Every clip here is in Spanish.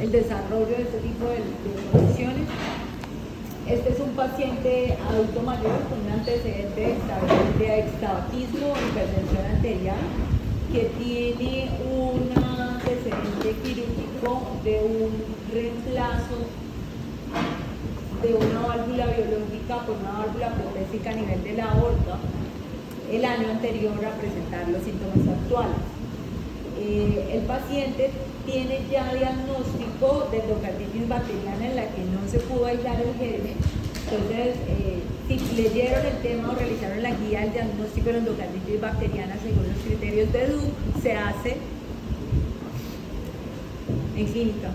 el desarrollo de este tipo de condiciones. Este es un paciente adulto mayor con un antecedente de extabaquismo o hipertensión arterial que tiene un antecedente quirúrgico de un reemplazo de una válvula biológica por una válvula protésica a nivel de la aorta el año anterior a presentar los síntomas actuales. El paciente tiene ya diagnóstico de endocarditis bacteriana en la que no se pudo aislar el germen. Entonces, si leyeron el tema o realizaron la guía del diagnóstico de endocarditis bacteriana según los criterios de Duke, se hace en clínica.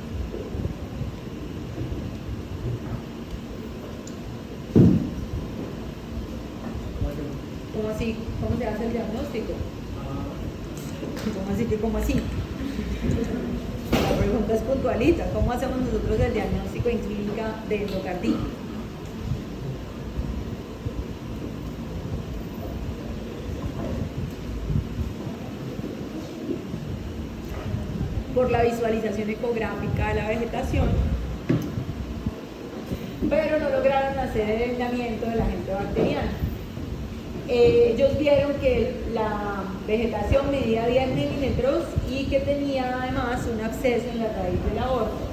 ¿Cómo así? ¿Cómo se hace el diagnóstico? ¿Cómo así que cómo así? La pregunta es puntualita. ¿Cómo hacemos nosotros el diagnóstico en clínica de endocarditis? Por la visualización ecográfica de la vegetación, pero no lograron hacer el aislamiento del agente bacteriano. Ellos vieron que la vegetación medía 10 milímetros y que tenía además un absceso en la raíz de la aorta.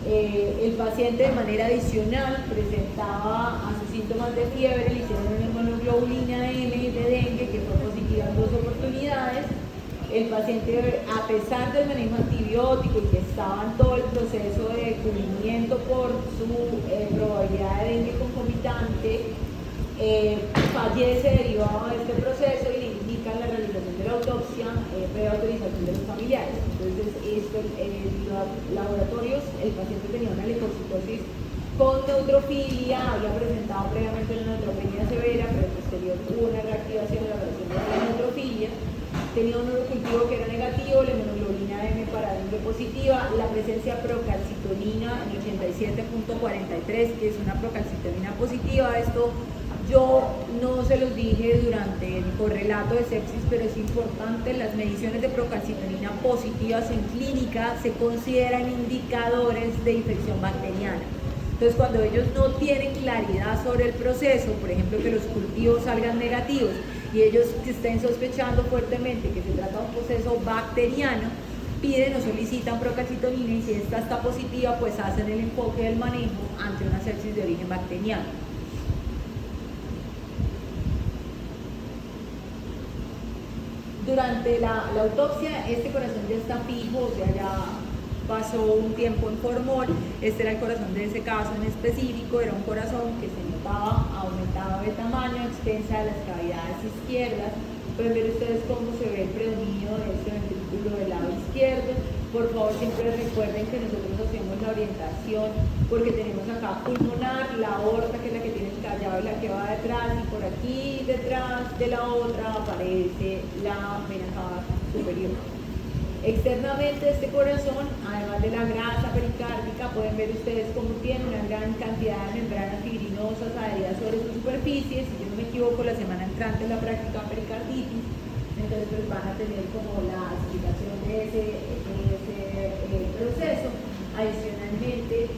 El paciente de manera adicional presentaba a sus síntomas de fiebre, le hicieron una inmunoglobulina M de dengue que fue positiva en 2 oportunidades. El paciente, a pesar del manejo antibiótico y que estaba en todo el proceso de cubrimiento por su probabilidad de dengue concomitante, fallece derivado de este proceso y le indican la realización de la autopsia preautorización de los familiares. Entonces, en los laboratorios, el paciente tenía una leucocitosis con neutrofilia, había presentado previamente una neutropenia severa, pero posterior hubo una reactivación de la aparición de la neutrofilia. Tenía un urocultivo que era negativo, la inmunoglobulina M para dengue positiva, la presencia procalcitonina en 87.43, que es una procalcitonina positiva. Esto yo no se los dije durante el correlato de sepsis, pero es importante, las mediciones de procalcitonina positivas en clínica se consideran indicadores de infección bacteriana. Entonces, cuando ellos no tienen claridad sobre el proceso, por ejemplo, que los cultivos salgan negativos y ellos que estén sospechando fuertemente que se trata de un proceso bacteriano, piden o solicitan procalcitonina y si esta está positiva, pues hacen el enfoque del manejo ante una sepsis de origen bacteriano. Durante la autopsia, este corazón ya está fijo, o sea, ya pasó un tiempo en formol. Este era el corazón de ese caso en específico, era un corazón que se notaba aumentado de tamaño, extensa de las cavidades izquierdas. Pueden ver ustedes cómo se ve el predominio de este ventrículo del lado izquierdo. Por favor, siempre recuerden que nosotros hacemos la orientación porque tenemos acá pulmonar, la aorta que es la que tiene el callado y la que va detrás, y por aquí detrás de la otra aparece la vena cava superior. Externamente este corazón, además de la grasa pericárdica, pueden ver ustedes cómo tiene una gran cantidad de membranas fibrinosas adheridas sobre su superficie. Si yo no me equivoco, la semana entrante es la práctica pericarditis, entonces pues van a tener como la explicación de ese proceso. Adicionalmente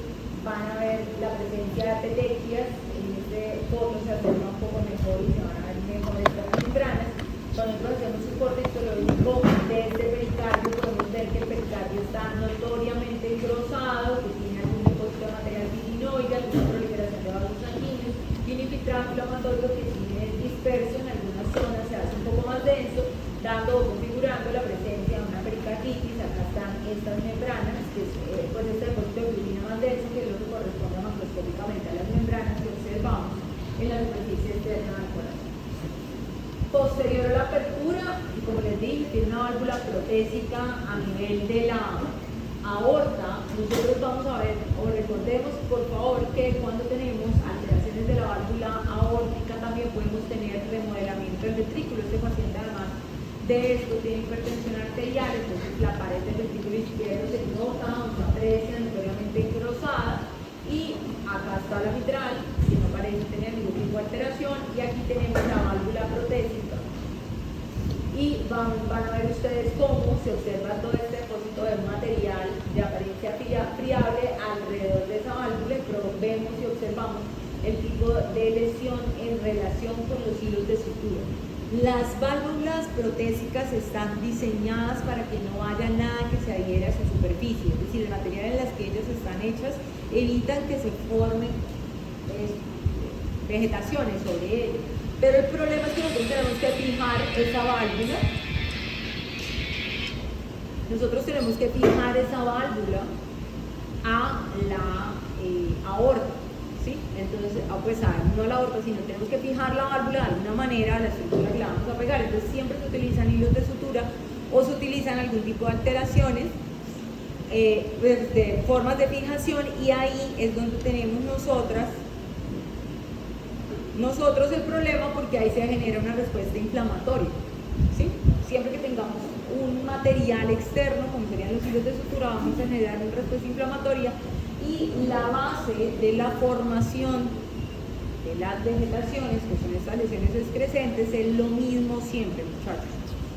van a ver la presencia de petequias, en este foto se observa un poco mejor y se van a ver mejor estas membranas. Cuando nosotros hacemos un corte histológico de este pericardio, podemos ver que el pericardio está notoriamente engrosado, que tiene algún depósito de material fibrinoide, alguna proliferación de vasos sanguíneos y un infiltrado inflamatorio que si bien es disperso en algunas zonas se hace un poco más denso, dando o configurando la presencia de una pericarditis. Acá están estas membranas, que es pues este depósito de fibrina más denso, que es lo que corresponde macroscópicamente a las membranas que observamos en la superficie externa del corazón. Posterior a la apertura, y como les dije, tiene una válvula protésica a nivel de la aorta. Nosotros vamos a ver, o recordemos por favor que cuando tenemos alteraciones de la válvula aórtica también podemos tener remodelamiento del ventrículo. Este paciente además de esto tiene hipertensión arterial, entonces la pared del ventrículo izquierdo se nota o se aprecia notoriamente engrosada, y acá está la mitral, que no parece tener ningún tipo de alteración, y aquí tenemos la válvula protésica. Y van a ver ustedes cómo se observa todo este depósito de material de apariencia de lesión en relación con los hilos de sutura. Las válvulas protésicas están diseñadas para que no haya nada que se adhiera a su superficie, es decir, el material en las que ellas están hechas evitan que se formen vegetaciones sobre ellas. Pero el problema es que nosotros tenemos que fijar esa válvula. Nosotros tenemos que fijar esa válvula a la aorta, ¿sí? Entonces, pues no a la aorta, sino tenemos que fijar la válvula de alguna manera a la estructura que la vamos a pegar. Entonces, siempre se utilizan hilos de sutura o se utilizan algún tipo de alteraciones, de formas de fijación, y ahí es donde tenemos nosotros el problema, porque ahí se genera una respuesta inflamatoria, ¿sí? Siempre que tengamos un material externo, como serían los hilos de sutura, vamos a generar una respuesta inflamatoria, y la base de la formación de las vegetaciones, que son estas lesiones excrescentes, es lo mismo siempre, muchachos.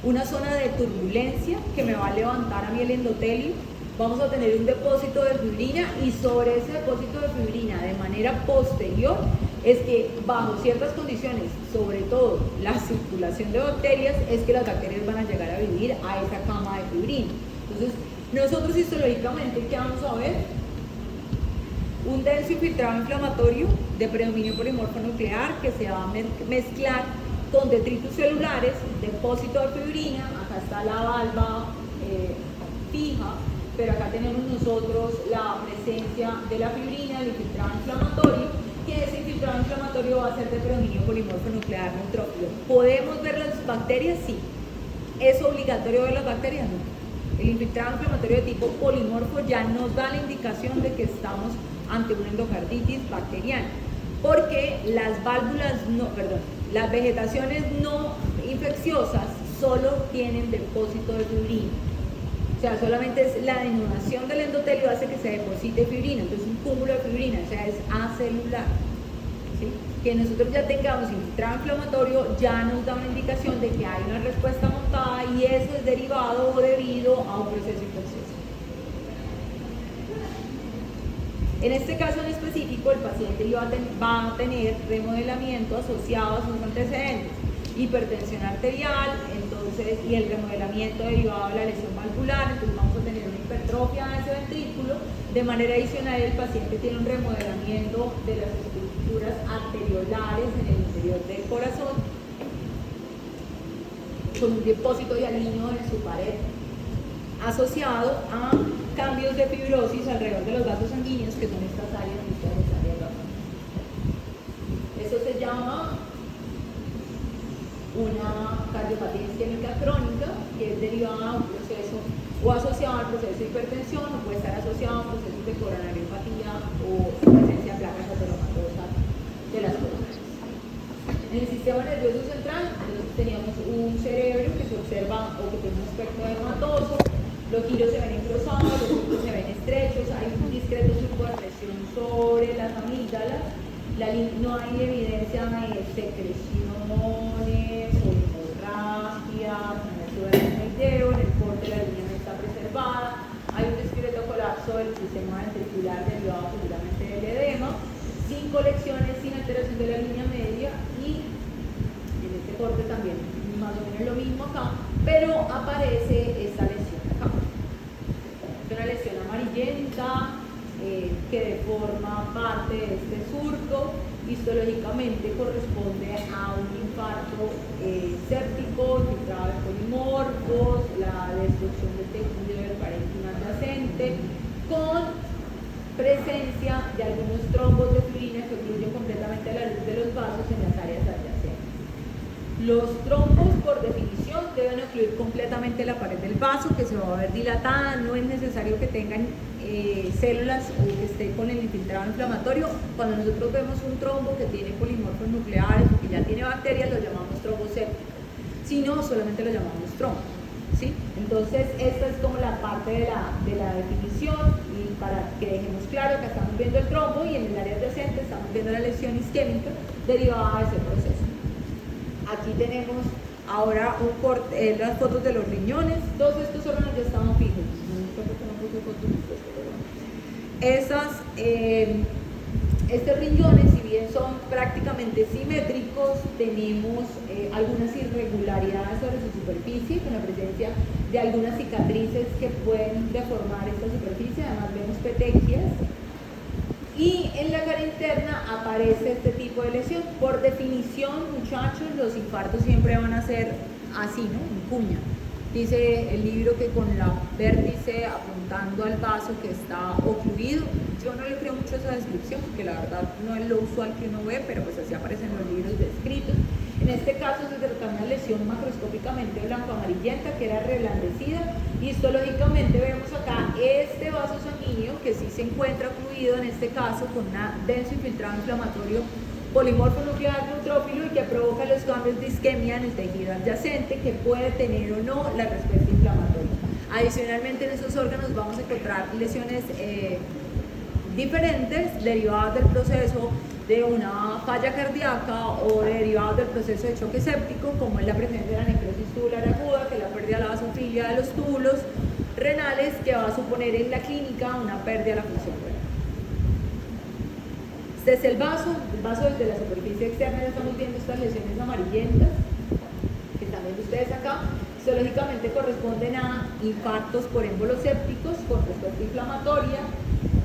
Una zona de turbulencia que me va a levantar a mí el endotelio. Vamos a tener un depósito de fibrina, y sobre ese depósito de fibrina de manera posterior es que bajo ciertas condiciones, sobre todo la circulación de bacterias, es que las bacterias van a llegar a vivir a esa cama de fibrina. Entonces, nosotros histológicamente, ¿qué vamos a ver? Un denso infiltrado inflamatorio de predominio polimorfo nuclear que se va a mezclar con detritus celulares, depósito de fibrina. Acá está la valva fija, pero acá tenemos nosotros la presencia de la fibrina, el infiltrado inflamatorio, que ese infiltrado inflamatorio va a ser de predominio polimorfo nuclear neutrófilo. ¿Podemos ver las bacterias? Sí. ¿Es obligatorio ver las bacterias? No. El infiltrado inflamatorio de tipo polimorfo ya nos da la indicación de que estamos ante una endocarditis bacteriana, porque las vegetaciones no infecciosas solo tienen depósito de fibrina. O sea, solamente es la denudación del endotelio hace que se deposite fibrina, entonces un cúmulo de fibrina, o sea, es acelular. ¿Sí? Que nosotros ya tengamos infiltrado inflamatorio ya nos da una indicación de que hay una respuesta montada, y eso es derivado o debido a un proceso infeccioso. En este caso en específico, el paciente va a tener remodelamiento asociado a sus antecedentes, hipertensión arterial, entonces, y el remodelamiento derivado de la lesión valvular. Entonces vamos a tener una hipertrofia de ese ventrículo. De manera adicional, el paciente tiene un remodelamiento de las estructuras arteriolares en el interior del corazón, con un depósito de hialino en su pared, asociado a cambios de fibrosis alrededor de los vasos sanguíneos, que son estas áreas que ustedes están viendo acá. Eso se llama una cardiopatía isquémica crónica, que es derivada de un proceso o asociado al proceso de hipertensión, o puede estar asociado a procesos de coronariopatía o presencia de placas ateromatosas de las coronas. En el sistema nervioso central, entonces teníamos un cerebro que se observa o que tiene un aspecto dermatoso, los giros se ven encrozados, los giros se ven estrechos, hay un discreto flujo de presión sobre las amígdalas, no hay evidencia de secreciones o hemorragias, en el sudoermideo, en el corte de la línea no está preservada, hay un discreto colapso del sistema ventricular derivado seguramente del edema, sin colecciones, sin alteración de la línea media, y en este corte también más o menos lo mismo acá, pero aparece esta lesión acá. Es una lesión amarillenta que deforma parte de este surco. Histológicamente corresponde a un infarto séptico, infiltrado de polimorfos, la destrucción del tejido del parénquima adyacente, con presencia de algunos trombos de fibrina que ocluyen completamente la luz de los vasos en las áreas adyacentes. Los trombos, por definición, deben ocluir completamente la pared del vaso, que se va a ver dilatada. No es necesario que tengan células o que esté con el infiltrado inflamatorio. Cuando nosotros vemos un trombo que tiene polimorfos nucleares o que ya tiene bacterias, lo llamamos trombo séptico. Si no, solamente lo llamamos trombo, ¿sí? Entonces, esta es como la parte de la definición, y para que dejemos claro que estamos viendo el trombo, y en el área adyacente estamos viendo la lesión isquémica derivada de ese proceso. Aquí tenemos ahora las fotos de los riñones. Todos estos órganos ya estaban fijos. Esas Estos riñones, si bien son prácticamente simétricos, tenemos algunas irregularidades sobre su superficie, con la presencia de algunas cicatrices que pueden deformar esta superficie. Además vemos petequias, y en la cara interna aparece este tipo de lesión. Por definición, muchachos, los infartos siempre van a ser así, ¿no? En cuña. Dice el libro que con la vértice apuntando al vaso que está ocluido. Yo no le creo mucho a esa descripción, porque la verdad no es lo usual que uno ve, pero pues así aparecen los libros descritos. En este caso se trata de una lesión macroscópicamente blanco-amarillenta que era reblandecida. Histológicamente vemos acá este vaso sanguíneo que sí se encuentra ocluido, en este caso con un denso infiltrado inflamatorio polimorfo nuclear neutrófilo, y que provoca los cambios de isquemia en el tejido adyacente, que puede tener o no la respuesta inflamatoria. Adicionalmente, en esos órganos vamos a encontrar lesiones diferentes derivadas del proceso de una falla cardíaca o derivados del proceso de choque séptico, como es la presencia de la necrosis tubular aguda, que es la pérdida de la vasofilia de los túbulos renales, que va a suponer en la clínica una pérdida de la función renal. Este es el vaso desde la superficie externa. Ya estamos viendo estas lesiones amarillentas que están viendo ustedes acá. Histológicamente corresponden a infartos por émbolos sépticos con respuesta inflamatoria.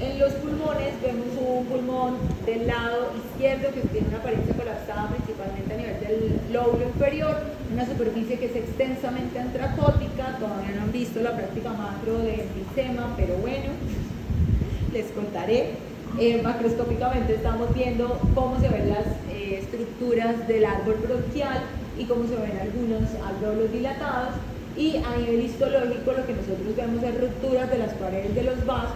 En los pulmones vemos un pulmón del lado izquierdo que tiene una apariencia colapsada principalmente a nivel del lóbulo inferior, una superficie que es extensamente antracótica. Todavía no han visto la práctica macro de enfisema, pero bueno, les contaré. Macroscópicamente estamos viendo cómo se ven las estructuras del árbol bronquial y cómo se ven algunos alvéolos dilatados, y a nivel histológico lo que nosotros vemos es rupturas de las paredes de los vasos,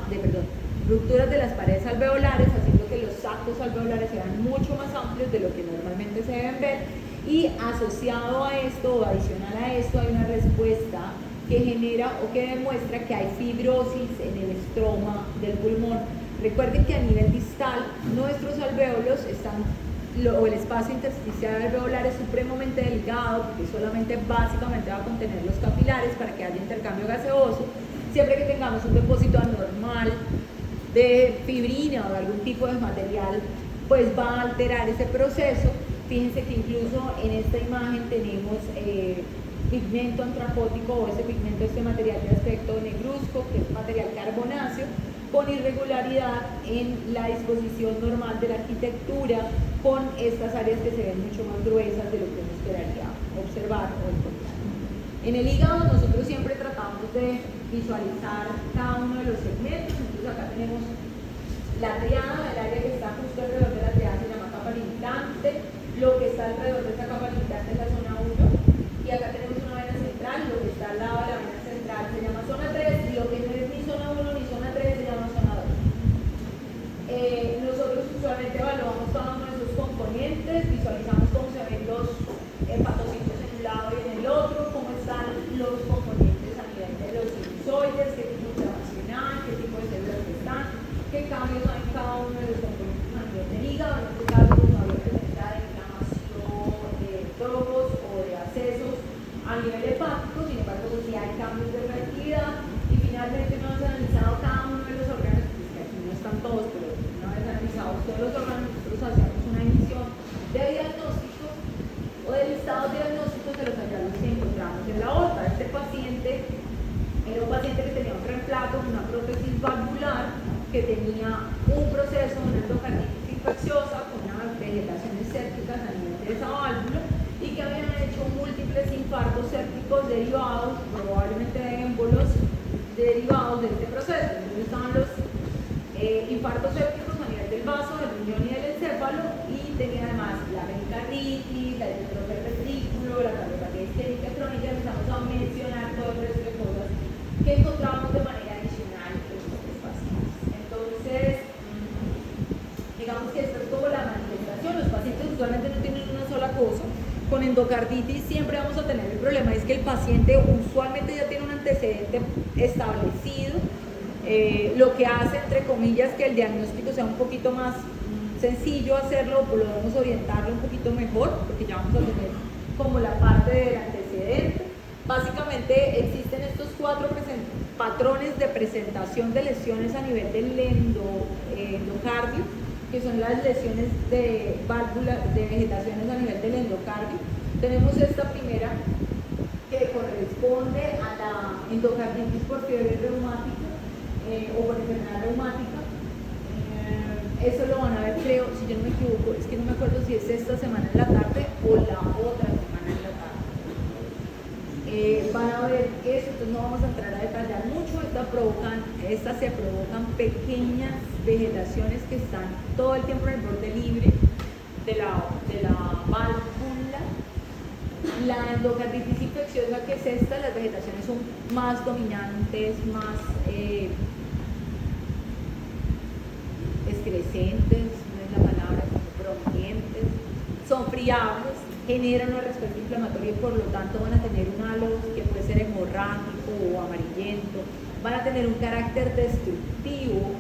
rupturas de las paredes alveolares, haciendo que los sacos alveolares sean mucho más amplios de lo que normalmente se deben ver, y asociado a esto o adicional a esto hay una respuesta que genera o que demuestra que hay fibrosis en el estroma del pulmón. Recuerden que a nivel distal nuestros alvéolos están, o el espacio intersticial alveolar es supremamente delgado, porque solamente básicamente va a contener los capilares para que haya intercambio gaseoso. Siempre que tengamos un depósito anormal de fibrina o de algún tipo de material, pues va a alterar ese proceso. Fíjense que incluso en esta imagen tenemos pigmento antracótico, o ese pigmento, este material de aspecto negruzco, que es material carbonáceo, con irregularidad en la disposición normal de la arquitectura, con estas áreas que se ven mucho más gruesas de lo que uno esperaría observar o encontrar. En el hígado nosotros siempre tratamos de visualizar cada uno de los segmentos. Entonces acá tenemos la triada, el área que está justo alrededor de la triada se llama capa limitante, lo que está alrededor de esta capa limitante es la zona 1, y acá tenemos una vena central, lo que está al lado de la vena central se llama zona 3, y lo que no es ni zona 1 ni zona 3 se llama zona 2. Nosotros usualmente evaluamos cada uno de esos componentes, visualizamos cómo se ven los hepatocitos en un lado y en el otro, cómo están los componentes a nivel de los sinusoides, qué tipo de inflamación, qué tipo de células están, qué cambios hay en cada uno de los componentes a nivel del hígado. En este caso, pues, no había presencia de inflamación, de tromos o de accesos a nivel hepático. Sin embargo, pues, sí hay cambios de reactividad. Y finalmente, una vez analizado cada uno de los órganos, pues, que aquí no están todos, pero una vez analizados todos los órganos, nosotros hacemos una emisión de diagnóstico o de listados diagnósticos de los hallazgos que encontramos en la aorta. Este paciente era un paciente que tenía un reemplazo, una prótesis valvular, que tenía un proceso, una endocarditis infecciosa con unas vegetaciones sépticas a nivel de esa válvula, y que habían hecho múltiples infartos sépticos derivados, probablemente de émbolos derivados de este proceso. Entonces estaban los infartos sépticos a nivel del vaso, del riñón y del encéfalo, y tenía además la pericarditis, la hipertrofia del ventrículo, la cardiopatía isquémica crónica. Empezamos a mencionar todo el resto de cosas que encontramos de manera adicional en estos pacientes. Entonces, digamos que esta es como la manifestación. Los pacientes usualmente no tienen una sola cosa. Con endocarditis siempre vamos a tener el problema, es que el paciente usualmente ya tiene un antecedente establecido, lo que hace, entre comillas, que el diagnóstico sea un poquito más sencillo hacerlo, podemos orientarlo un poquito mejor, porque ya vamos a tener como la parte del antecedente. Básicamente existen estos 4 patrones de presentación de lesiones a nivel del endocardio. que son las lesiones de válvulas, de vegetaciones a nivel del endocardio. Tenemos esta primera que corresponde a la endocarditis por fiebre reumática o por enfermedad reumática. Eso lo van a ver, creo, si yo no me equivoco, es que no me acuerdo si es esta semana en la tarde o la otra semana en la tarde. Van a ver eso, entonces no vamos a entrar a detallar mucho. Estas se provocan pequeñas vegetaciones que están todo el tiempo en el borde libre de la válvula. La endocarditis infecciosa, que es esta, las vegetaciones son más dominantes, más excrescentes, no es la palabra, prominentes, son friables, generan una respuesta inflamatoria y por lo tanto van a tener un halo que puede ser hemorrágico o amarillento, van a tener un carácter destructivo,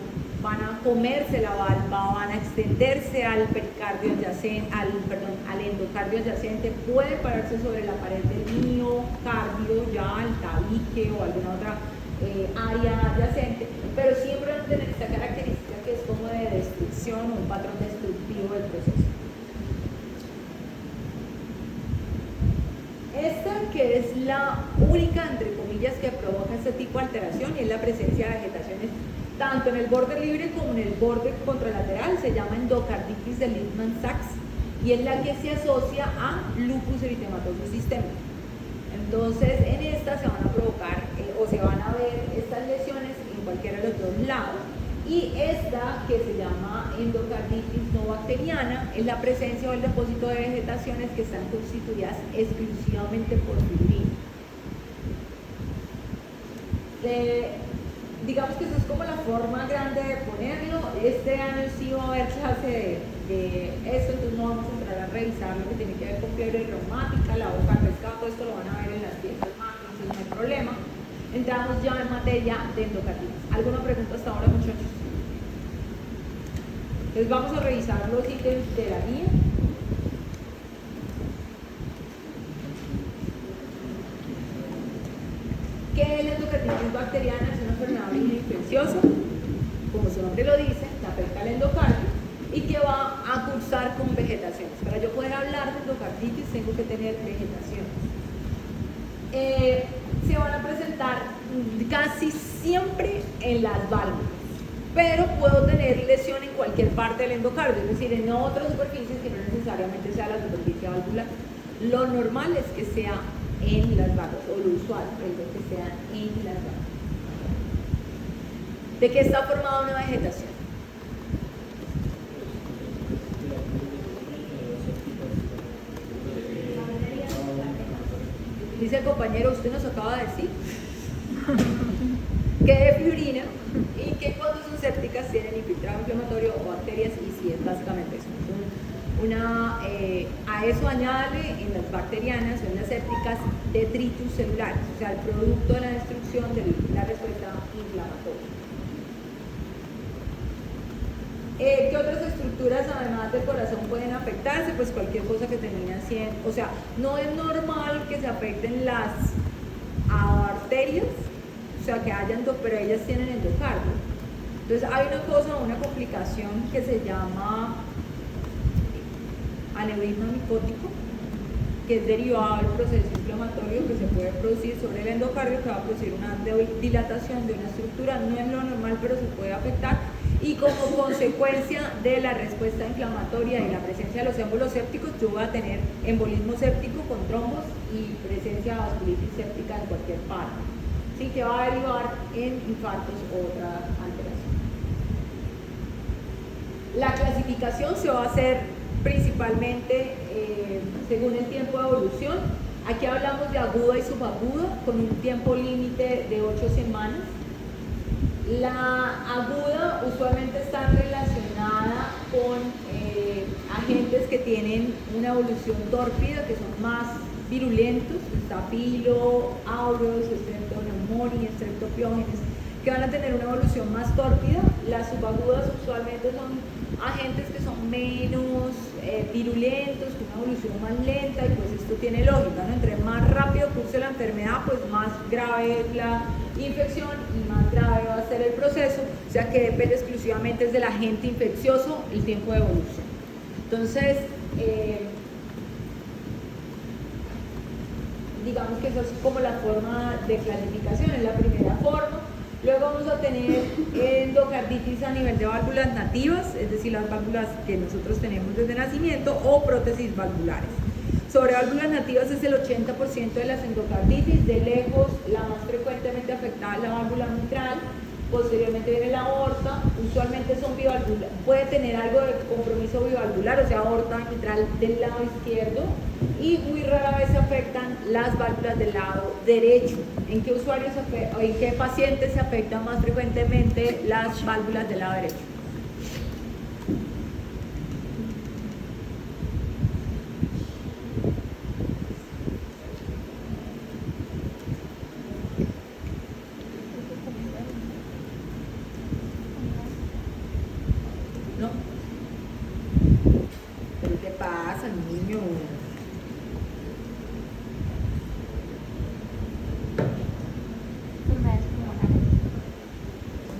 van a comerse la valva, van a extenderse al pericardio adyacente, al endocardio adyacente, pueden pararse sobre la pared del miocardio, ya el tabique o alguna otra área adyacente, pero siempre van a tener esta característica que es como de destrucción o un patrón destructivo del proceso. Esta que es la única, entre comillas, que provoca este tipo de alteración y es la presencia de vegetaciones tanto en el borde libre como en el borde contralateral, se llama endocarditis de Lippmann-Sachs y es la que se asocia a lupus eritematoso sistémico. Entonces en esta se van a provocar o se van a ver estas lesiones en cualquiera de los dos lados, y esta que se llama endocarditis no bacteriana es la presencia o el depósito de vegetaciones que están constituidas exclusivamente por fibrina. Digamos que eso es como la forma grande de ponerlo. Este año sí va a haber clase de esto, entonces no vamos a entrar a revisar lo que tiene que ver con fiebre reumática, la boca al pescado, todo esto lo van a ver en las piezas macros, no hay problema. Entramos ya en materia de endocarditis. ¿Alguna pregunta hasta ahora, muchachos? Entonces vamos a revisar los ítems de la guía. ¿Qué es la endocarditis bacteriana? Es una enfermedad infecciosa, como su nombre lo dice, que afecta al endocardio y que va a cursar con vegetaciones. Para yo poder hablar de endocarditis tengo que tener vegetaciones. Se van a presentar casi siempre en las válvulas, pero puedo tener lesión en cualquier parte del endocardio, es decir, en otras superficies que no necesariamente sea la superficie valvular. Lo normal es que sea en las válvulas, o lo usual es que sea en las válvulas. ¿De qué está formada una vegetación? Dice el compañero, usted nos acaba de decir que de fibrina y que cuando son sépticas tienen infiltrado inflamatorio o bacterias, y sí, es básicamente eso. A eso añádale en las bacterianas o en las sépticas detritus celulares, o sea, el producto de la destrucción de la respuesta inflamatoria. ¿Qué otras estructuras además del corazón pueden afectarse? Pues cualquier cosa que termine siendo, o sea, no es normal que se afecten las arterias, o sea, que hayan dos, pero ellas tienen endocardio. Entonces hay una cosa, una complicación que se llama aneurisma micótico, que es derivado del proceso inflamatorio que se puede producir sobre el endocardio, que va a producir una dilatación de una estructura. No es lo normal, pero se puede afectar, y como consecuencia de la respuesta inflamatoria y la presencia de los émbolos sépticos, yo voy a tener embolismo séptico con trombos y presencia de vasculitis séptica en cualquier parte, ¿sí? Que va a derivar en infartos o otra alteración. La clasificación se va a hacer principalmente según el tiempo de evolución. Aquí hablamos de aguda y subaguda con un tiempo límite de 8 semanas. La aguda usualmente está relacionada con agentes que tienen una evolución tórpida, que son más virulentos, estafilo, aureus, streptoneumoniae, streptopiógenes, que van a tener una evolución más tórpida. Las subagudas usualmente son agentes que son menos virulentos, con una evolución más lenta, y pues esto tiene lógica, ¿no? Entre más rápido curse la enfermedad, pues más grave es la infección y más grave va a ser el proceso, o sea que depende exclusivamente del agente infeccioso el tiempo de evolución. Entonces, digamos que eso es como la forma de clasificación, es la primera forma. Luego vamos a tener endocarditis a nivel de válvulas nativas, es decir, las válvulas que nosotros tenemos desde nacimiento, o prótesis valvulares. Sobre válvulas nativas es el 80% de las endocarditis, de lejos la más frecuentemente afectada es la válvula mitral, posteriormente viene la aorta, usualmente son bivalvulares, puede tener algo de compromiso bivalvular, o sea, aorta mitral del lado izquierdo, y muy rara vez se afectan las válvulas del lado derecho. ¿En qué usuarios o en qué pacientes se afectan más frecuentemente las válvulas del lado derecho? ¿No? ¿Pero qué pasa, niño?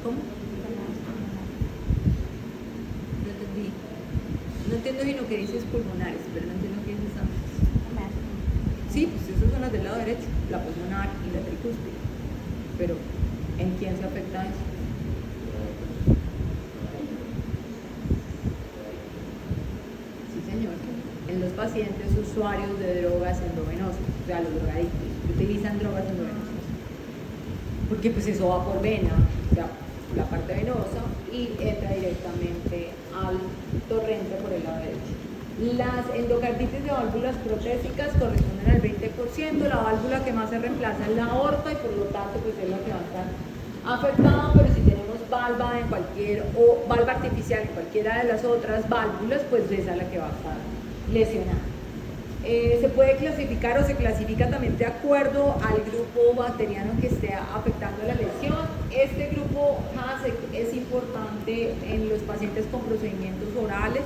¿Cómo? No entendí. No entiendo bien lo que dices pulmonares, pero no entiendo qué es esa. Sí, pues esas son las del lado derecho, la pulmonar y la tricúspide. Pero, ¿en quién se afecta eso? Sí, señor. En los pacientes usuarios de drogas endovenosas, o sea, los drogadictos, que utilizan drogas endovenosas. Porque pues eso va por vena, o sea, la parte venosa, y entra directamente al torrente por el lado derecho. Las endocarditis de válvulas protésicas corresponden al 20%, la válvula que más se reemplaza es la aorta y por lo tanto pues es la que va a estar afectada, pero si tenemos valva en cualquier, o valva artificial en cualquiera de las otras válvulas, pues esa es la que va a estar lesionada. Se puede clasificar o se clasifica también de acuerdo al grupo bacteriano que esté afectando la lesión. Este grupo HAS es importante en los pacientes con procedimientos orales.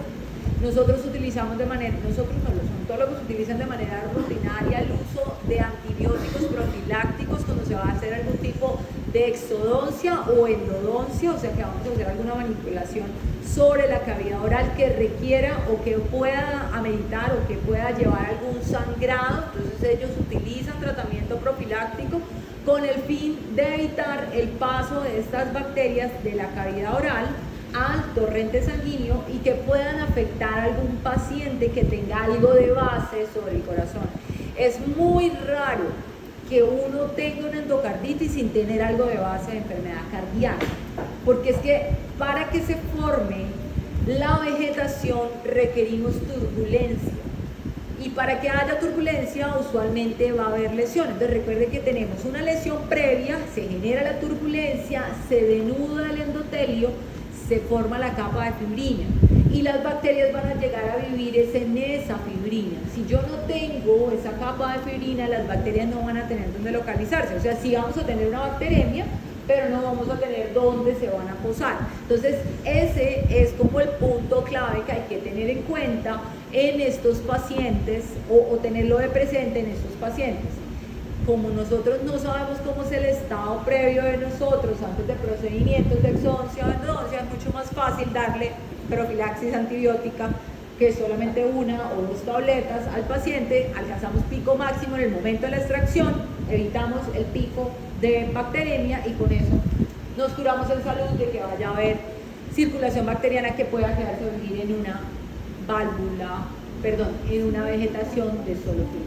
Nosotros utilizamos de manera, nosotros no, los odontólogos utilizan de manera rutinaria el uso de antibióticos profilácticos cuando se va a hacer algún tipo de exodoncia o endodoncia, o sea que vamos a hacer alguna manipulación sobre la cavidad oral que requiera o que pueda ameritar o que pueda llevar algún sangrado. Entonces ellos utilizan tratamiento profiláctico con el fin de evitar el paso de estas bacterias de la cavidad oral al torrente sanguíneo y que puedan afectar a algún paciente que tenga algo de base sobre el corazón. Es muy raro que uno tenga una endocarditis sin tener algo de base de enfermedad cardíaca, porque es que para que se forme la vegetación requerimos turbulencia, y para que haya turbulencia usualmente va a haber lesiones. Entonces recuerde que tenemos una lesión previa, se genera la turbulencia, se denuda el endotelio, se forma la capa de fibrina y las bacterias van a llegar a vivir en esa fibrina. Si yo no tengo esa capa de fibrina, las bacterias no van a tener dónde localizarse. O sea, sí vamos a tener una bacteremia, pero no vamos a tener dónde se van a posar. Entonces, ese es como el punto clave que hay que tener en cuenta en estos pacientes o tenerlo de presente en estos pacientes. Como nosotros no sabemos cómo es el estado previo de nosotros antes de procedimientos de exodoncia o endodoncia, es mucho más fácil darle profilaxis antibiótica que solamente una o dos tabletas al paciente. Alcanzamos pico máximo en el momento de la extracción, evitamos el pico de bacteremia y con eso nos curamos en salud de que vaya a haber circulación bacteriana que pueda quedarse a vivir en una válvula, perdón, en una vegetación de solo pico.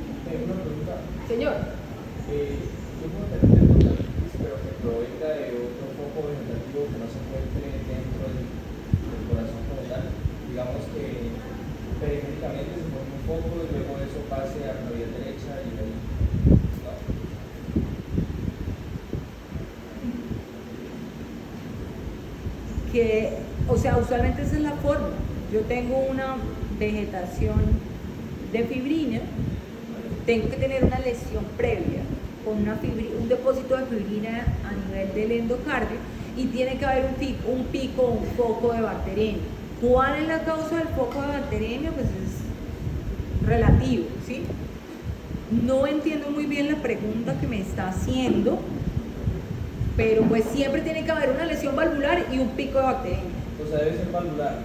Señor. Yo puedo tener una endocarditis, pero que provenga de otro foco vegetativo que no se encuentre dentro del corazón como tal. Digamos que periféricamente se forma un foco y luego eso pase a la vía derecha y ahí. ¿No? Que, o sea, usualmente esa es la forma. Yo tengo una vegetación de fibrina, tengo que tener una lesión previa con un depósito de fibrina a nivel del endocardio y tiene que haber un pico, un foco de bacteremia. ¿Cuál es la causa del foco de bacteriemia? Pues es relativo, ¿sí? No entiendo muy bien la pregunta que me está haciendo, pero pues siempre tiene que haber una lesión valvular y un pico de bacteriemia. O sea, debe ser valvular.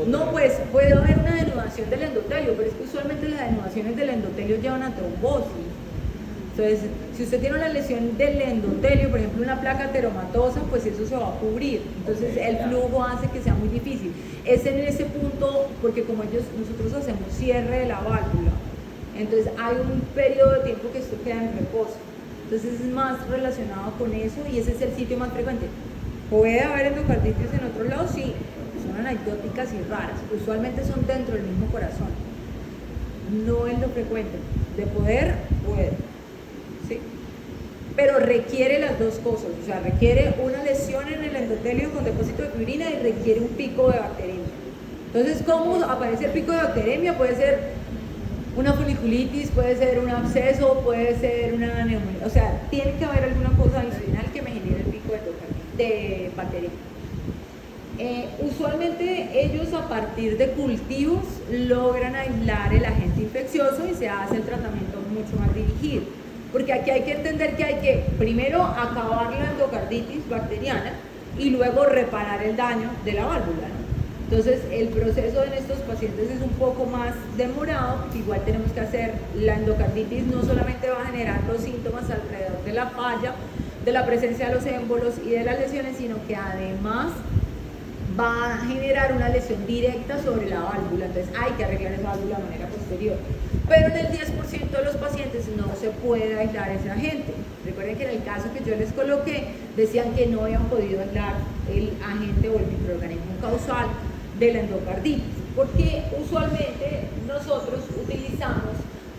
No, pues puede haber una denudación del endotelio, pero es que usualmente las denudaciones del endotelio llevan a trombosis. Entonces, si usted tiene una lesión del endotelio, por ejemplo una placa ateromatosa, pues eso se va a cubrir. Entonces el flujo hace que sea muy difícil. Es en ese punto, porque como nosotros hacemos cierre de la válvula, entonces hay un periodo de tiempo que esto queda en reposo. Entonces es más relacionado con eso y ese es el sitio más frecuente. ¿Puede haber endocarditis en otro lado? Sí, son anecdóticas y raras. Usualmente son dentro del mismo corazón. No es lo frecuente. De poder, puede. ¿Sí? Pero requiere las dos cosas. O sea, requiere una lesión en el endotelio con depósito de fibrina y requiere un pico de bacteremia. Entonces, ¿cómo aparece el pico de bacteremia? Puede ser una foliculitis, puede ser un absceso, puede ser una neumonía. O sea, tiene que haber alguna cosa adicional que me genere el pico de bacteriemia. Usualmente ellos a partir de cultivos logran aislar el agente infeccioso y se hace el tratamiento mucho más dirigido. Porque aquí hay que entender que hay que primero acabar la endocarditis bacteriana y luego reparar el daño de la válvula, ¿no? Entonces el proceso en estos pacientes es un poco más demorado, porque igual tenemos que hacer la endocarditis, no solamente va a generar los síntomas alrededor de la falla, de la presencia de los émbolos y de las lesiones, sino que además va a generar una lesión directa sobre la válvula. Entonces hay que arreglar esa válvula de manera posterior. Pero en el 10% de los pacientes no se puede aislar ese agente. Recuerden que en el caso que yo les coloqué, decían que no habían podido aislar el agente o el microorganismo causal de la endocarditis, porque usualmente nosotros utilizamos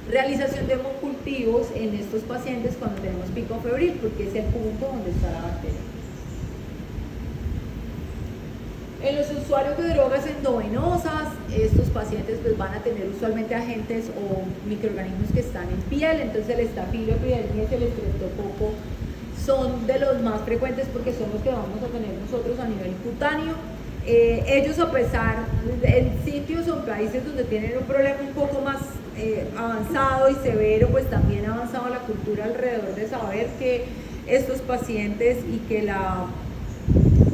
realización de hemocultivos en estos pacientes cuando tenemos pico febril, porque es el punto donde está la bacteria. En los usuarios de drogas endovenosas, estos pacientes pues van a tener usualmente agentes o microorganismos que están en piel, entonces el estafiloepidermia y el estreptococo son de los más frecuentes porque son los que vamos a tener nosotros a nivel cutáneo. Ellos, a pesar en sitios o países donde tienen un problema un poco más avanzado y severo, pues también ha avanzado la cultura alrededor de saber que estos pacientes y que la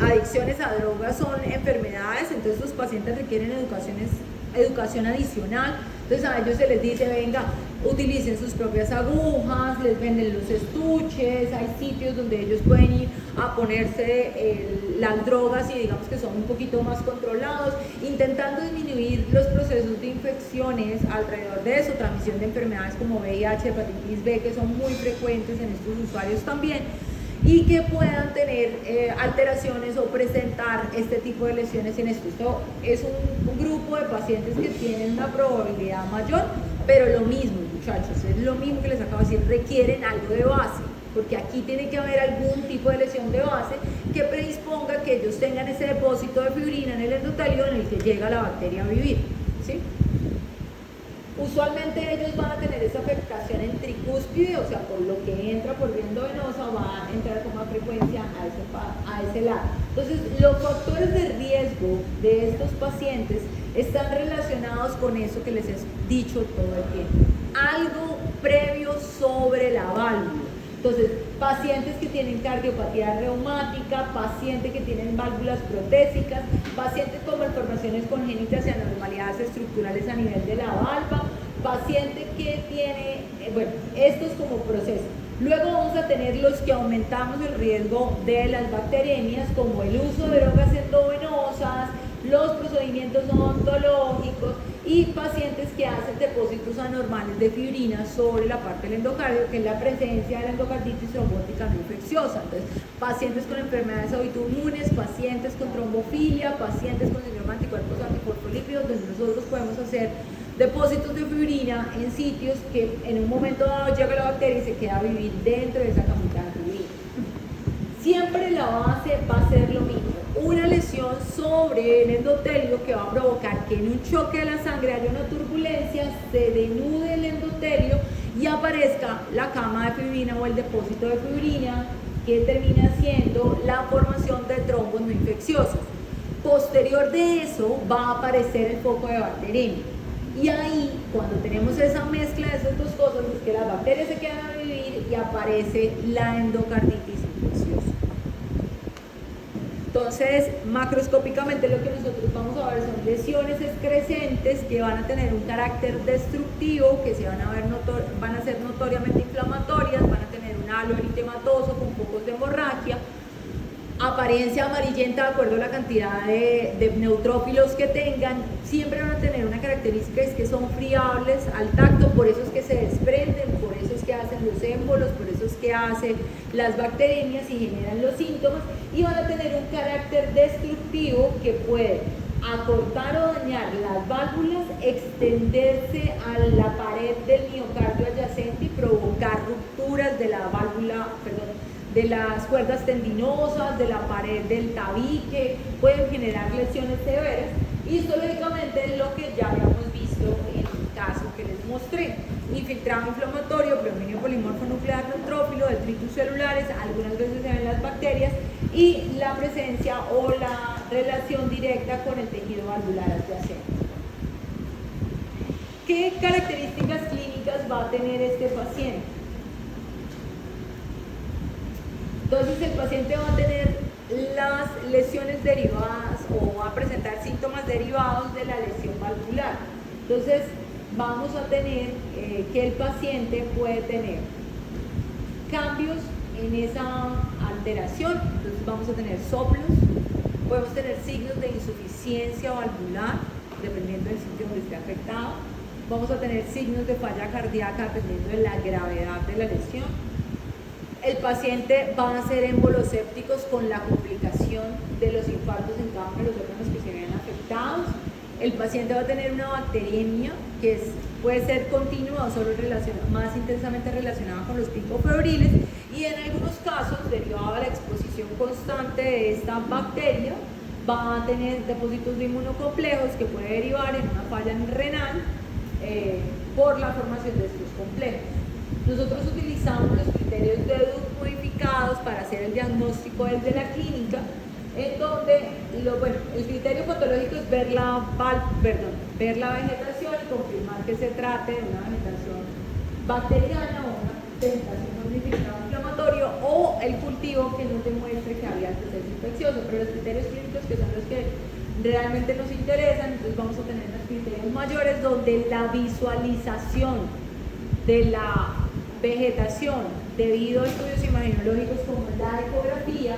adicciones a drogas son enfermedades, entonces los pacientes requieren educación adicional. Entonces a ellos se les dice, venga, utilicen sus propias agujas, les venden los estuches, hay sitios donde ellos pueden ir a ponerse las drogas y digamos que son un poquito más controlados, intentando disminuir los procesos de infecciones alrededor de eso, transmisión de enfermedades como VIH, hepatitis B, que son muy frecuentes en estos usuarios también, y que puedan tener alteraciones o presentar este tipo de lesiones en esto. Esto es un grupo de pacientes que tienen una probabilidad mayor, pero lo mismo, muchachos, es lo mismo que les acabo de decir, requieren algo de base, porque aquí tiene que haber algún tipo de lesión de base que predisponga que ellos tengan ese depósito de fibrina en el endotelio en el que llega la bacteria a vivir, ¿sí? Usualmente ellos van a tener esa afectación en tricúspide, o sea, por lo que entra por vía endovenosa va a entrar con más frecuencia a ese lado. Entonces, los factores de riesgo de estos pacientes están relacionados con eso que les he dicho todo el tiempo. Algo previo sobre la válvula. Entonces, pacientes que tienen cardiopatía reumática, pacientes que tienen válvulas protésicas, pacientes con malformaciones congénitas y anormalidades estructurales a nivel de la valva, paciente que tiene, bueno, estos como proceso. Luego vamos a tener los que aumentamos el riesgo de las bacteriemias, como el uso de drogas endovenosas, los procedimientos odontológicos y pacientes que hacen depósitos anormales de fibrina sobre la parte del endocardio, que es la presencia de la endocarditis trombótica no infecciosa. Entonces, pacientes con enfermedades autoinmunes, pacientes con trombofilia, pacientes con síndrome anticuerpos antifosfolípidos, donde nosotros podemos hacer depósitos de fibrina en sitios que en un momento dado llega la bacteria y se queda a vivir dentro de esa camita de fibrina. Siempre la base va a ser lo mismo, una lesión sobre el endotelio que va a provocar que en un choque de la sangre haya una turbulencia, se denude el endotelio y aparezca la cama de fibrina o el depósito de fibrina, que termina siendo la formación de trombos no infecciosos. Posterior de eso va a aparecer el foco de bacteremia. Y ahí, cuando tenemos esa mezcla de esas dos cosas, es que las bacterias se quedan a vivir y aparece la endocarditis infecciosa. Entonces, macroscópicamente lo que nosotros vamos a ver son lesiones excrescentes que van a tener un carácter destructivo, que van a ser notoriamente inflamatorias, van a tener un halo eritematoso con focos de hemorragia, apariencia amarillenta de acuerdo a la cantidad de neutrófilos que tengan. Siempre van a tener una característica, es que son friables al tacto, por eso es que se desprenden, por eso es que hacen los émbolos, por eso es que hacen las bacteremias y generan los síntomas, y van a tener un carácter destructivo que puede acortar o dañar las válvulas, extenderse a la pared del miocardio adyacente y provocar rupturas de la válvula, de las cuerdas tendinosas, de la pared del tabique, pueden generar lesiones severas, y esto lógicamente es lo que ya habíamos visto en el caso que les mostré: infiltrado inflamatorio, predominio polimorfo nuclear neutrófilo, detritus celulares, algunas veces se ven las bacterias, y la presencia o la relación directa con el tejido valvular adyacente. ¿Qué características clínicas va a tener este paciente? Entonces el paciente va a tener las lesiones derivadas o va a presentar síntomas derivados de la lesión valvular. Entonces vamos a tener que el paciente puede tener cambios en esa alteración. Entonces vamos a tener soplos, podemos tener signos de insuficiencia valvular dependiendo del sitio donde esté afectado, vamos a tener signos de falla cardíaca dependiendo de la gravedad de la lesión. El paciente va a ser embolosépticos con la complicación de los infartos en cada uno de los órganos que se vean afectados. El paciente va a tener una bacteremia que puede ser continua o solo más intensamente relacionada con los picos febriles, y en algunos casos, derivado de la exposición constante de esta bacteria, va a tener depósitos de inmunocomplejos que puede derivar en una falla renal por la formación de estos complejos. Nosotros utilizamos los criterios de Duke modificados para hacer el diagnóstico desde la clínica, en donde el criterio patológico es ver la vegetación y confirmar que se trate de una vegetación bacteriana o una vegetación modificada inflamatorio, o el cultivo que no demuestre que había antecedentes infecciosos. Pero los criterios clínicos, que son los que realmente nos interesan, entonces vamos a tener los criterios mayores, donde la visualización de la vegetación debido a estudios imagenológicos como la ecografía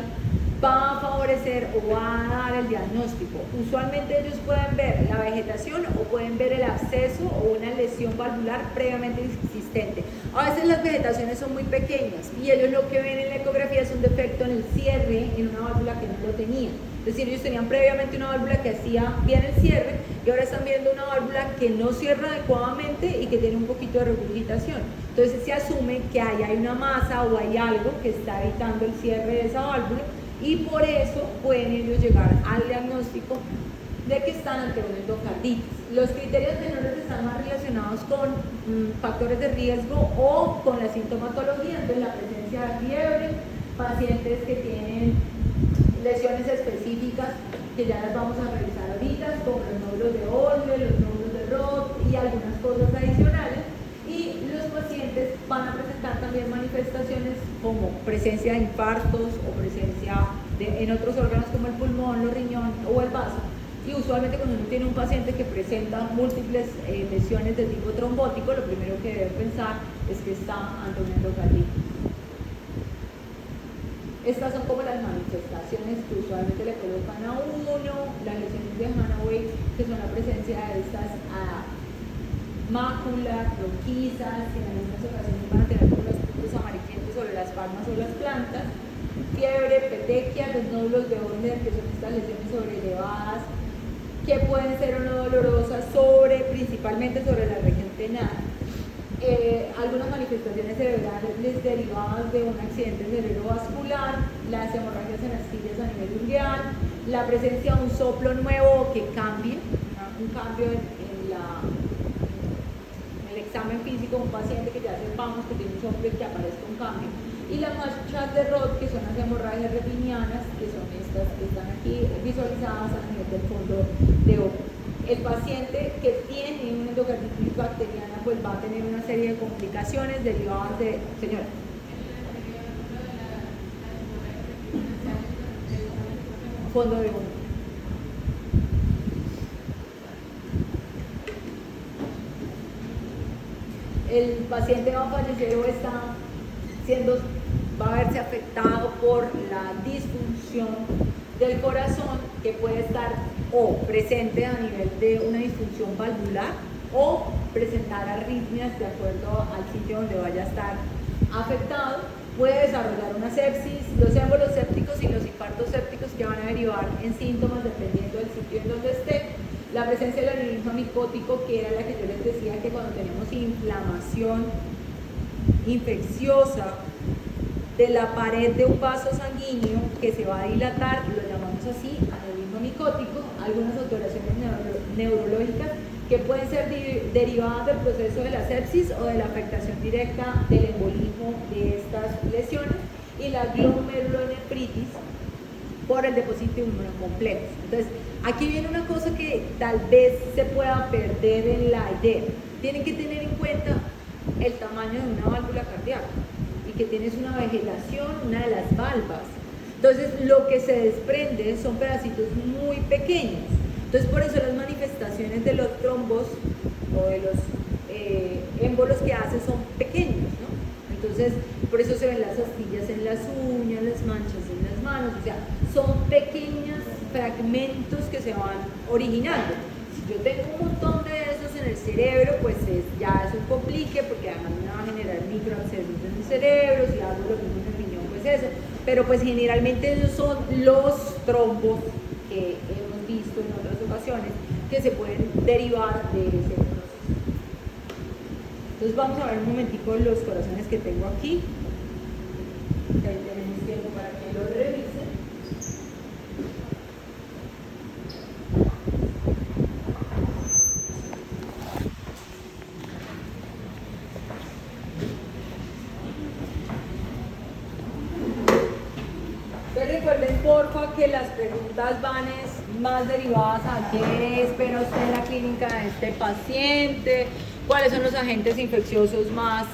va a favorecer o va a dar el diagnóstico. Usualmente ellos pueden ver la vegetación o pueden ver el absceso o una lesión valvular previamente existente. A veces las vegetaciones son muy pequeñas y ellos lo que ven en la ecografía es un defecto en el cierre en una válvula que no lo tenía. Es decir, ellos tenían previamente una válvula que hacía bien el cierre y ahora están viendo una válvula que no cierra adecuadamente y que tiene un poquito de regurgitación. Entonces se asume que ahí hay una masa o hay algo que está evitando el cierre de esa válvula, y por eso pueden ellos llegar al diagnóstico de que están ante una endocarditis. Los criterios menores están más relacionados con factores de riesgo o con la sintomatología, entonces la presencia de fiebre, pacientes que tienen lesiones específicas que ya las vamos a revisar ahorita, como los nódulos de Olver, los nódulos de Roth y algunas cosas adicionales. Y los pacientes van a presentar también manifestaciones como presencia de infartos o presencia en otros órganos como el pulmón, los riñones o el vaso. Y usualmente cuando uno tiene un paciente que presenta múltiples lesiones de tipo trombótico, lo primero que debe pensar es que está ante una endocarditis. Estas son como las manifestaciones que usualmente le colocan a uno. Las lesiones de Hanaway, que son la presencia de estas máculas, roquizas, que en algunas ocasiones van a tener unos puntos amarillentos sobre las palmas o las plantas, fiebre, petequia, los nódulos de Olver, que son estas lesiones sobrelevadas, que pueden ser o no dolorosas principalmente sobre la región tenal. Algunas manifestaciones cerebrales derivadas de un accidente cerebrovascular, las hemorragias en astillas a nivel ungueal, la presencia de un soplo nuevo que cambie, un cambio en el examen físico, un paciente que ya sepamos que tiene un soplo y que aparezca un cambio. y las manchas de Roth, que son las hemorragias retinianas, que son estas que están aquí visualizadas a nivel del fondo de ojo. El paciente que tiene una endocarditis bacteriana pues va a tener una serie de complicaciones derivadas de... Señora. Fondo de ojo. El paciente va a fallecer o va a verse afectado por la disfunción del corazón, que puede estar o presente a nivel de una disfunción valvular o presentar arritmias de acuerdo al sitio donde vaya a estar afectado. Puede desarrollar una sepsis, los émbolos sépticos y los infartos sépticos, que van a derivar en síntomas dependiendo del sitio en donde esté. La presencia del aneurisma micótico, que era la que yo les decía que cuando tenemos inflamación infecciosa de la pared de un vaso sanguíneo que se va a dilatar, lo llamamos así, aneurisma micótico. Algunas alteraciones neurológicas que pueden ser derivadas del proceso de la sepsis o de la afectación directa del embolismo de estas lesiones, y la glomerulonefritis por el depósito inmunocomplejo. Entonces, aquí viene una cosa que tal vez se pueda perder en la idea. Tienen que tener en cuenta el tamaño de una válvula cardíaca y que tienes una vegetación, una de las valvas. Entonces, lo que se desprende son pedacitos muy pequeños. Entonces, por eso las manifestaciones de los trombos o de los émbolos que hace son pequeños, ¿no? Entonces, por eso se ven las astillas en las uñas, las manchas en las manos, o sea, son pequeños fragmentos que se van originando. Si yo tengo un montón de esos en el cerebro, pues ya es un complique, porque además me va a generar microabscesos en el cerebro. Si hago lo mismo en el riñón, pues eso. Pero pues generalmente esos son los trombos que hemos visto en otras ocasiones que se pueden derivar de ese proceso. Entonces vamos a ver un momentico los corazones que tengo aquí. Ahí tenemos tiempo para que lo revisen. Recuerden porfa que las preguntas van más derivadas a qué espera usted en la clínica de este paciente, cuáles son los agentes infecciosos más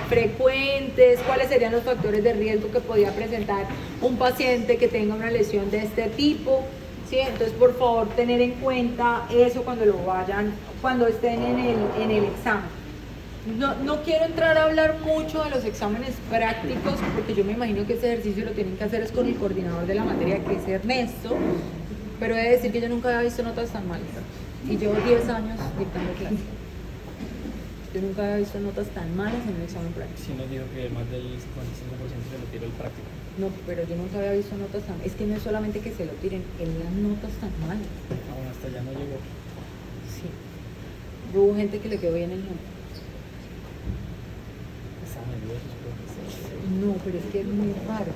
frecuentes, cuáles serían los factores de riesgo que podría presentar un paciente que tenga una lesión de este tipo, ¿sí? Entonces, por favor, tener en cuenta eso cuando estén en el examen. No quiero entrar a hablar mucho de los exámenes prácticos, porque yo me imagino que ese ejercicio lo tienen que hacer es con el coordinador de la materia, que es Ernesto, pero he de decir que yo nunca había visto notas tan malas, y llevo 10 años dictando clases. Yo nunca había visto notas tan malas en un examen práctico. Sí, nos dijo que más del 55% se lo tiró el práctico. No, pero yo nunca había visto notas tan... Es que no es solamente que se lo tiren, él las notas tan malas. Aún hasta allá no llegó. Sí. Hubo gente que le quedó bien el nombre. Está nervioso, profesor. No, pero es que es muy raro.